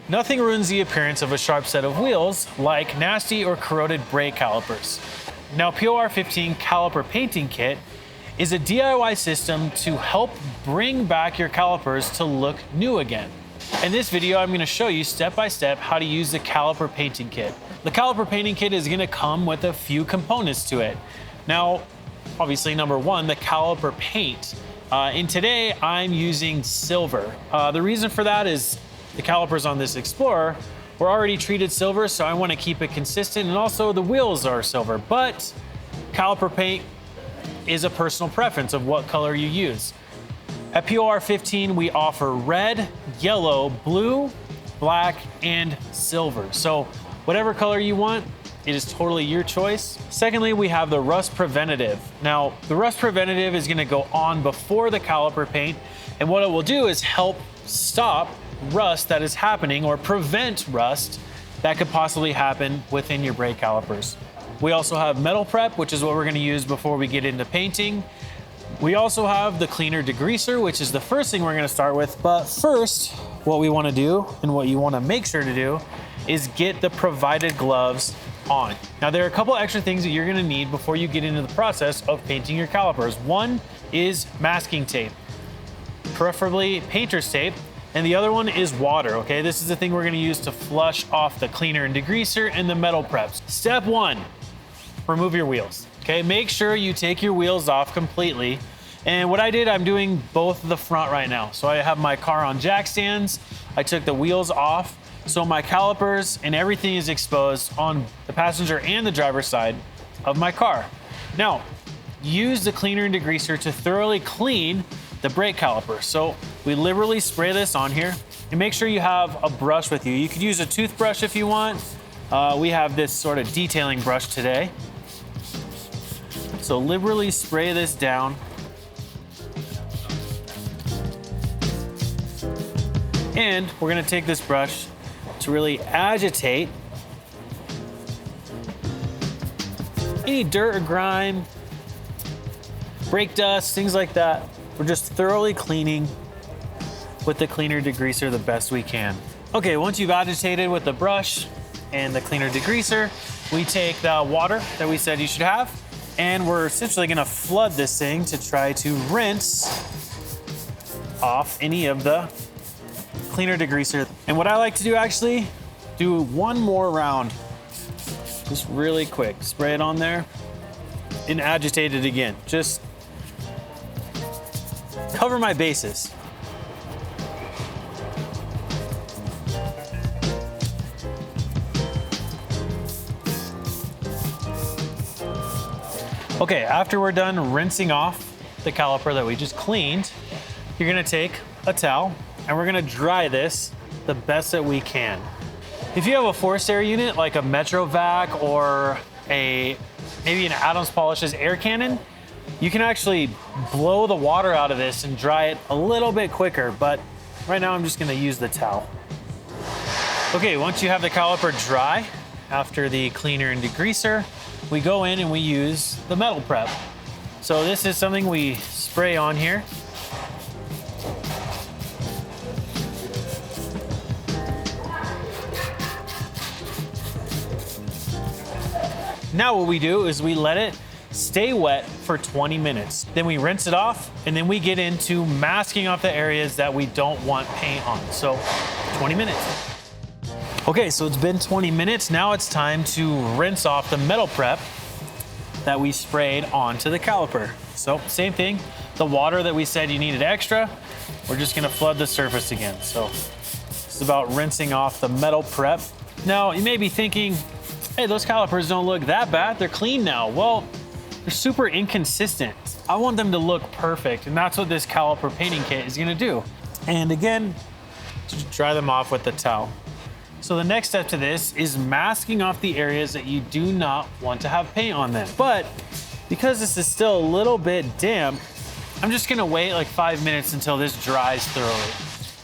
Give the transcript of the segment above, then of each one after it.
Nothing ruins the appearance of a sharp set of wheels like nasty or corroded brake calipers. Now, POR15 Caliper Painting Kit is a DIY system to help bring back your calipers to look new again. In this video, I'm going to show you step by step how to use the Caliper Painting Kit. The Caliper Painting Kit is going to come with a few components to it. Now, obviously, number one, the caliper paint. And today I'm using silver. The reason for that is the calipers on this Explorer were already treated silver, so I want to keep it consistent, and also the wheels are silver. But caliper paint is a personal preference of what color you use. At POR15, we offer red, yellow, blue, black, and silver. So whatever color you want, it is totally your choice. Secondly, we have the rust preventative. Now, the rust preventative is gonna go on before the caliper paint, and what it will do is help stop rust that is happening or prevent rust that could possibly happen within your brake calipers. We also have metal prep, which is what we're gonna use before we get into painting. We also have the cleaner degreaser, which is the first thing we're gonna start with. But first, what we wanna do and what you wanna make sure to do is get the provided gloves on. Now, there are a couple extra things that you're gonna need before you get into the process of painting your calipers. One is masking tape, preferably painter's tape, and the other one is water, okay? This is the thing we're gonna use to flush off the cleaner and degreaser and the metal preps. Step one, remove your wheels, okay? Make sure you take your wheels off completely. And what I did, I'm doing both the front right now. So I have my car on jack stands. I took the wheels off, so my calipers and everything is exposed on the passenger and the driver's side of my car. Now, use the cleaner and degreaser to thoroughly clean the brake caliper. So we liberally spray this on here, and make sure you have a brush with you. You could use a toothbrush if you want. We have this sort of detailing brush today. So liberally spray this down. And we're gonna take this brush to really agitate any dirt or grime, brake dust, things like that. We're just thoroughly cleaning with the cleaner degreaser the best we can. Okay, once you've agitated with the brush and the cleaner degreaser, we take the water that we said you should have, and we're essentially gonna flood this thing to try to rinse off any of the cleaner degreaser. And what I like to do, actually, do one more round, just really quick. Spray it on there and agitate it again. Just cover my bases. Okay, after we're done rinsing off the caliper that we just cleaned, you're gonna take a towel and we're gonna dry this the best that we can. If you have a forced air unit like a Metrovac or maybe an Adams Polish's air cannon, you can actually blow the water out of this and dry it a little bit quicker, but right now I'm just gonna use the towel. Okay, once you have the caliper dry, after the cleaner and degreaser, we go in and we use the metal prep. So this is something we spray on here. Now what we do is we let it stay wet for 20 minutes. Then we rinse it off, and then we get into masking off the areas that we don't want paint on. So 20 minutes. Okay, so it's been 20 minutes. Now it's time to rinse off the metal prep that we sprayed onto the caliper. So same thing, the water that we said you needed extra, we're just gonna flood the surface again. So it's about rinsing off the metal prep. Now you may be thinking, hey, those calipers don't look that bad, they're clean now. Well, they're super inconsistent. I want them to look perfect, and that's what this caliper painting kit is gonna do. And again, just dry them off with the towel. So the next step to this is masking off the areas that you do not want to have paint on them. But because this is still a little bit damp, I'm just gonna wait like 5 minutes until this dries thoroughly.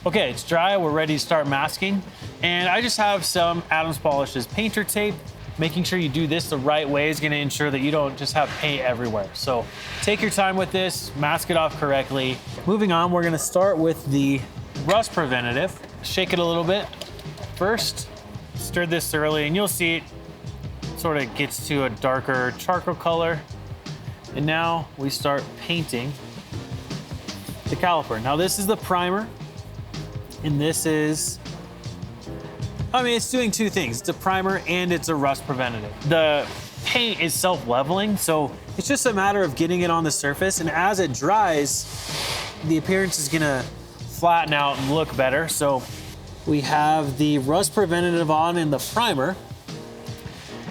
Okay, it's dry, we're ready to start masking. And I just have some Adams Polish's painter tape. Making sure you do this the right way is gonna ensure that you don't just have paint everywhere. So take your time with this, mask it off correctly. Moving on, we're gonna start with the rust preventative. Shake it a little bit. first stirred this thoroughly, and you'll see it sort of gets to a darker charcoal color. And now we start painting the caliper. Now this is the primer, and this is, I mean, it's doing two things. It's a primer and it's a rust preventative. The paint is self-leveling, so it's just a matter of getting it on the surface, and as it dries, the appearance is gonna flatten out and look better. So we have the rust preventative on in the primer.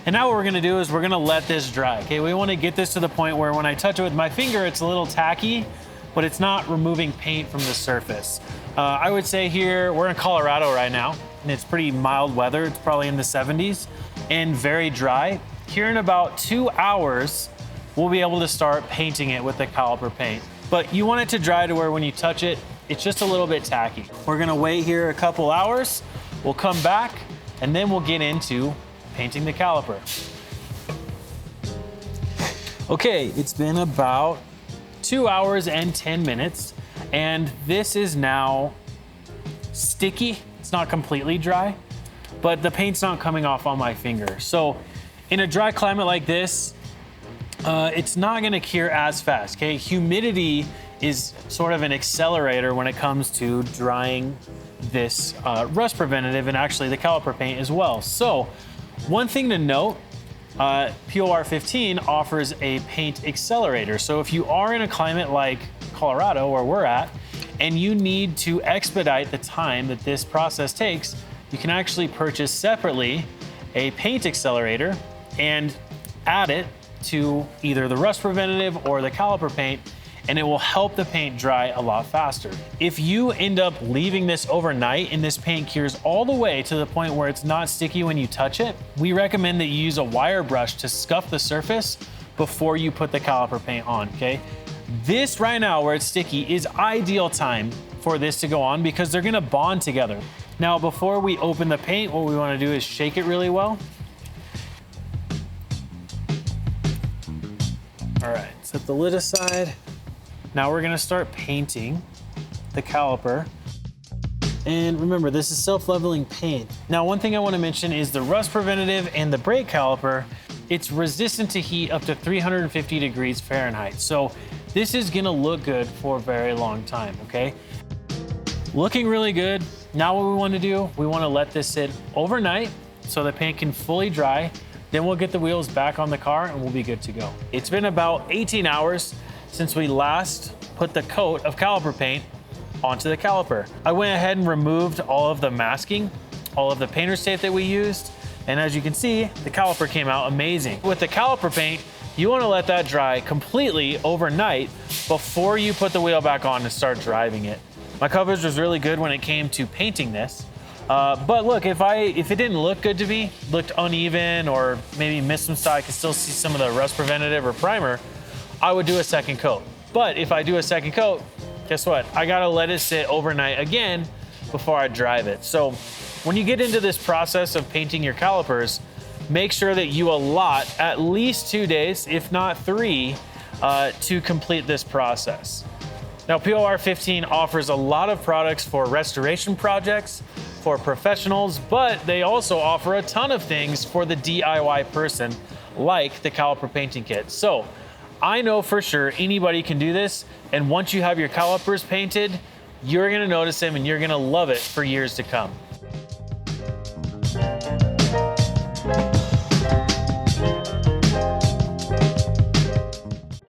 And now what we're gonna do is we're gonna let this dry, okay? We wanna get this to the point where when I touch it with my finger, it's a little tacky, but it's not removing paint from the surface. I would say here, we're in Colorado right now, and it's pretty mild weather. It's probably in the 70s and very dry. Here in about 2 hours, we'll be able to start painting it with the caliper paint. But you want it to dry to where when you touch it, it's just a little bit tacky. We're gonna wait here a couple hours, we'll come back, and then we'll get into painting the caliper. Okay, it's been about 2 hours and 10 minutes, and this is now sticky. It's not completely dry, but the paint's not coming off on my finger. So in a dry climate like this, it's not gonna cure as fast, okay? Humidity is sort of an accelerator when it comes to drying this rust preventative, and actually the caliper paint as well. So one thing to note, POR 15 offers a paint accelerator. So if you are in a climate like Colorado, where we're at, and you need to expedite the time that this process takes, you can actually purchase separately a paint accelerator and add it to either the rust preventative or the caliper paint, and it will help the paint dry a lot faster. If you end up leaving this overnight and this paint cures all the way to the point where it's not sticky when you touch it, we recommend that you use a wire brush to scuff the surface before you put the caliper paint on, okay? This right now where it's sticky is ideal time for this to go on because they're gonna bond together. Now, before we open the paint, what we wanna do is shake it really well. All right, set the lid aside. Now we're gonna start painting the caliper. And remember, this is self-leveling paint. Now, one thing I wanna mention is the rust preventative and the brake caliper, it's resistant to heat up to 350 degrees Fahrenheit. So this is gonna look good for a very long time, okay? Looking really good. Now what we wanna do, we wanna let this sit overnight so the paint can fully dry. Then we'll get the wheels back on the car and we'll be good to go. It's been about 18 hours since we last put the coat of caliper paint onto the caliper. I went ahead and removed all of the masking, all of the painter's tape that we used, and as you can see, the caliper came out amazing. With the caliper paint, you wanna let that dry completely overnight before you put the wheel back on and start driving it. My coverage was really good when it came to painting this. But look, if it didn't look good to me, looked uneven or maybe missed some stuff, I could still see some of the rust preventative or primer, I would do a second coat. But if I do a second coat, guess what? I gotta let it sit overnight again before I drive it. So when you get into this process of painting your calipers, make sure that you allot at least 2 days, if not 3, to complete this process. Now, POR 15 offers a lot of products for restoration projects, for professionals, but they also offer a ton of things for the DIY person, like the Caliper Painting Kit. So I know for sure anybody can do this, and once you have your calipers painted, you're gonna notice them and you're gonna love it for years to come.